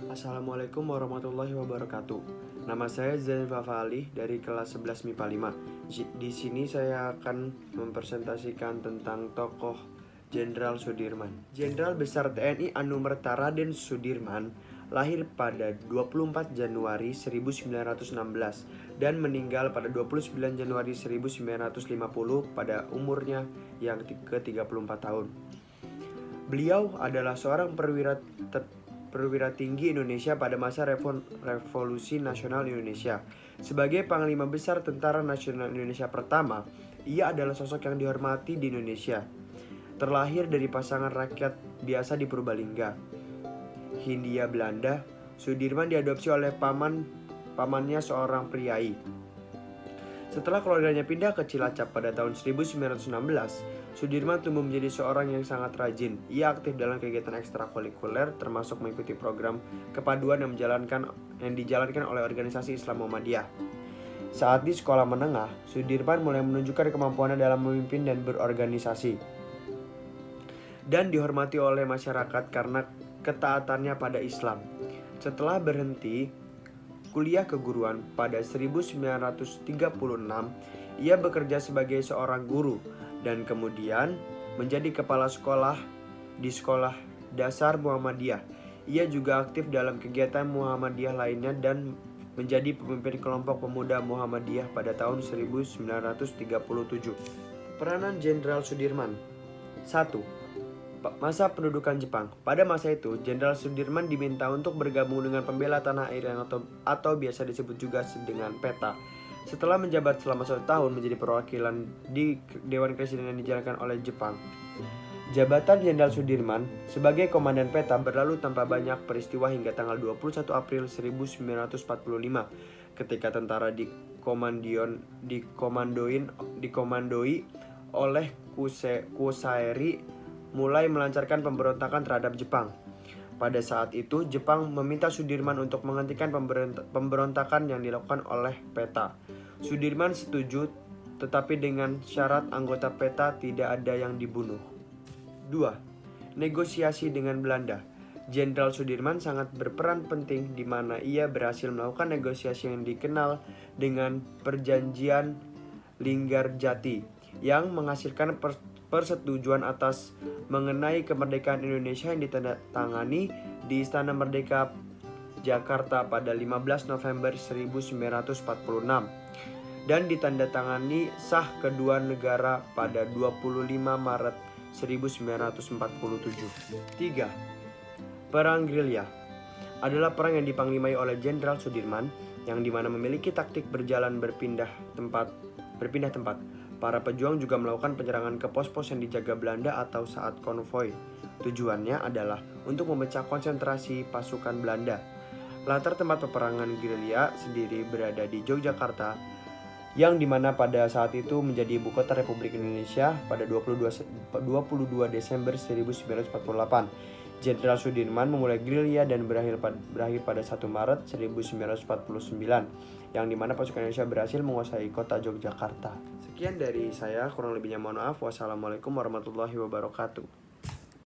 Assalamualaikum warahmatullahi wabarakatuh. Nama saya Zain Fafali dari kelas 11 MIPA 5. Di sini saya akan mempresentasikan tentang tokoh Jenderal Sudirman. Jenderal Besar TNI Anumerta Raden Sudirman lahir pada 24 Januari 1916 dan meninggal pada 29 Januari 1950 pada umurnya yang ke-34 tahun. Beliau adalah seorang perwira tinggi Indonesia pada masa Revolusi Nasional Indonesia. Sebagai Panglima Besar Tentara Nasional Indonesia pertama, ia adalah sosok yang dihormati di Indonesia. Terlahir dari pasangan rakyat biasa di Purbalingga, Hindia Belanda, Sudirman diadopsi oleh pamannya seorang priai. Setelah keluarganya pindah ke Cilacap pada tahun 1916, Sudirman tumbuh menjadi seorang yang sangat rajin. Ia aktif dalam kegiatan ekstrakurikuler termasuk mengikuti program kepaduan yang dijalankan oleh organisasi Islam Muhammadiyah. Saat di sekolah menengah, Sudirman mulai menunjukkan kemampuannya dalam memimpin dan berorganisasi, dan dihormati oleh masyarakat karena ketaatannya pada Islam. Setelah berhenti kuliah keguruan pada 1936, ia bekerja sebagai seorang guru dan kemudian menjadi kepala sekolah di Sekolah Dasar Muhammadiyah. Ia juga aktif dalam kegiatan Muhammadiyah lainnya dan menjadi pemimpin kelompok pemuda Muhammadiyah pada tahun 1937. Peranan Jenderal Sudirman. 1. Masa pendudukan Jepang. Pada masa itu, Jenderal Sudirman diminta untuk bergabung dengan pembela tanah air atau biasa disebut juga dengan PETA. Setelah menjabat selama 1 tahun menjadi perwakilan di Dewan Presiden yang dijalankan oleh Jepang, jabatan Jenderal Sudirman sebagai komandan PETA berlalu tanpa banyak peristiwa hingga tanggal 21 April 1945 ketika tentara dikomandoi oleh Kusairi mulai melancarkan pemberontakan terhadap Jepang. Pada saat itu, Jepang meminta Sudirman untuk menghentikan pemberontakan yang dilakukan oleh PETA. Sudirman setuju, tetapi dengan syarat anggota PETA tidak ada yang dibunuh. 2. Negosiasi dengan Belanda. Jenderal Sudirman sangat berperan penting di mana ia berhasil melakukan negosiasi yang dikenal dengan Perjanjian Linggarjati yang menghasilkan persetujuan atas mengenai kemerdekaan Indonesia yang ditandatangani di Istana Merdeka Jakarta pada 15 November 1946 dan ditandatangani sah kedua negara pada 25 Maret 1947. 3. Perang Gerilya adalah perang yang dipanglimai oleh Jenderal Sudirman yang dimana memiliki taktik berpindah tempat. Para pejuang juga melakukan penyerangan ke pos-pos yang dijaga Belanda atau saat konvoi. Tujuannya adalah untuk memecah konsentrasi pasukan Belanda. Latar tempat peperangan gerilya sendiri berada di Yogyakarta, yang dimana pada saat itu menjadi ibu kota Republik Indonesia pada 22 Desember 1948. Jenderal Sudirman memulai gerilya dan berakhir pada 1 Maret 1949, yang dimana pasukan Indonesia berhasil menguasai kota Yogyakarta. Sekian dari saya, kurang lebihnya mohon maaf. Wassalamualaikum warahmatullahi wabarakatuh.